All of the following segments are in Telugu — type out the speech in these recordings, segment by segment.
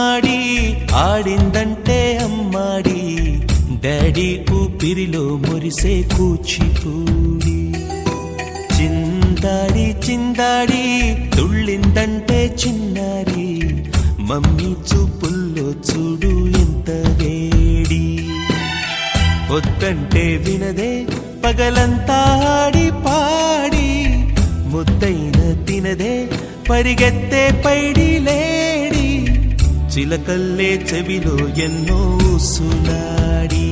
గుమ్మాడి ఆడిందంటే అమ్మాడి డాడీ ఊపిరిలో మురిసే కూచిపూడి చిందాడి చిందాడి తుళ్ళిందంటే చిన్నారి మమ్మీ చూపుల్లో చూడు ఎంత వేడి వద్దంటే వినదే పగలంతా ఆడి పాడి ముద్దైన తినదే పరిగెత్తే పైడి లేడి చిలకల్లే చెవిలో ఎన్నో ఊసులాడి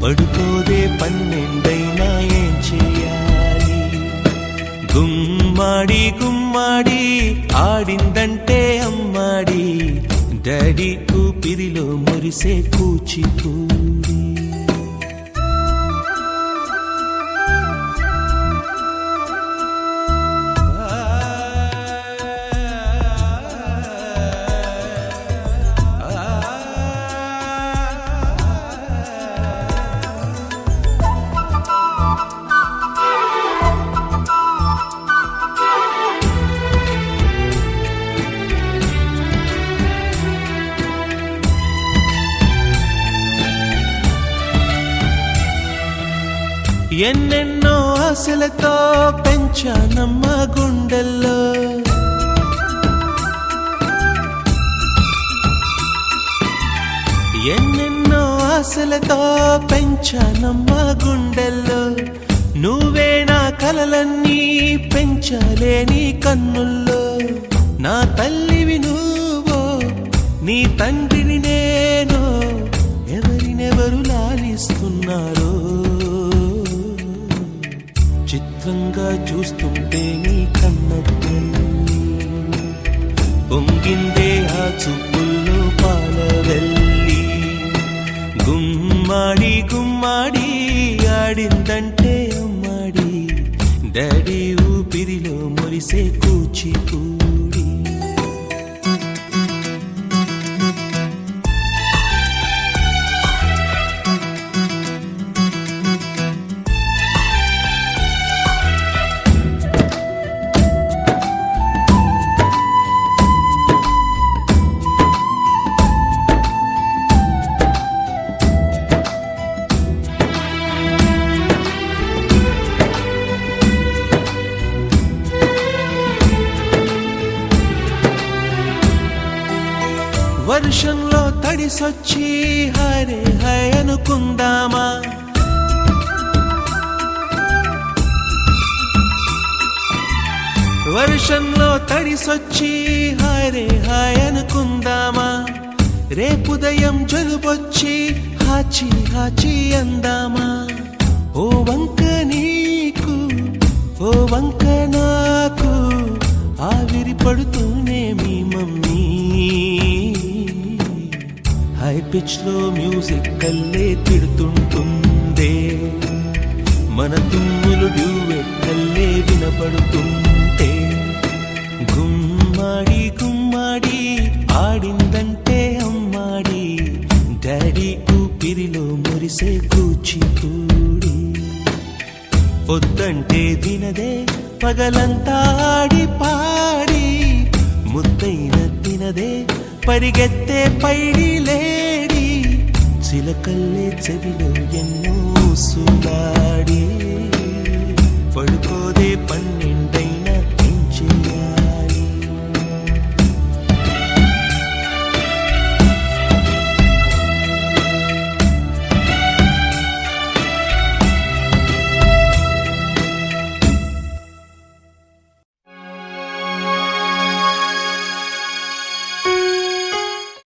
పడుకోదే పన్నెండైనా ఏం చేయాలి గుమ్మాడి గుమ్మాడి ఆడిందంటే అమ్మాడి డాడీ ఊపిరిలో మురిసే కూచిపూడి ఎన్నెన్నో ఆశలతో పెంచానమ్మ గుండెల్లో ఎన్నెన్నో ఆశలతో పెంచానమ్మ గుండెల్లో నువ్వే నా కలలన్నీ పెంచాలే నీ కన్నుల్లో నా తల్లివి నువ్వో నీ తండ్రిని నేను ఎవరినెవరు లాలిస్తున్నారో చిత్రంగా చూస్తుంటే నీ కన్న తల్లి పొంగిందే ఆ చూపుల్లో పాలవెల్లి గుమ్మాడి గుమ్మాడి ఆడిందంటే అమ్మాడి డాడీ ఊపిరిలో మురిసే కూచిపూడి వర్షంలో తడిసొచ్చి హరే హై అనుకుందామా వర్షంలో తడిసొచ్చి హరే హై అనుకుందామా రేపుదయం జలుబొచ్చి హాచి హాచి అందామా ఓ వంక నీకు ఓ వంక నాకు ఆవిరి పడుతూనే మీ మమ్మీ హై పిచ్ లో మ్యూజిక్ కల్లే తిడుతుంటుందే మన తుమ్ములు డ్యూయెట్ కల్లే వినపడుతుంటే గుమ్మాడి గుమ్మాడి ఆడిందంటే అమ్మాడి డాడీ ఊపిరిలో మురిసే కూచిపూడి వద్దంటే వినదే పగలంతా ఆడి పాడి ముద్దైన తినదే పరిగెత్తే పైడి లేడి చిలకల్లే చెవిలో ఎన్నో సులాడి పడుకోదే పన్నెండు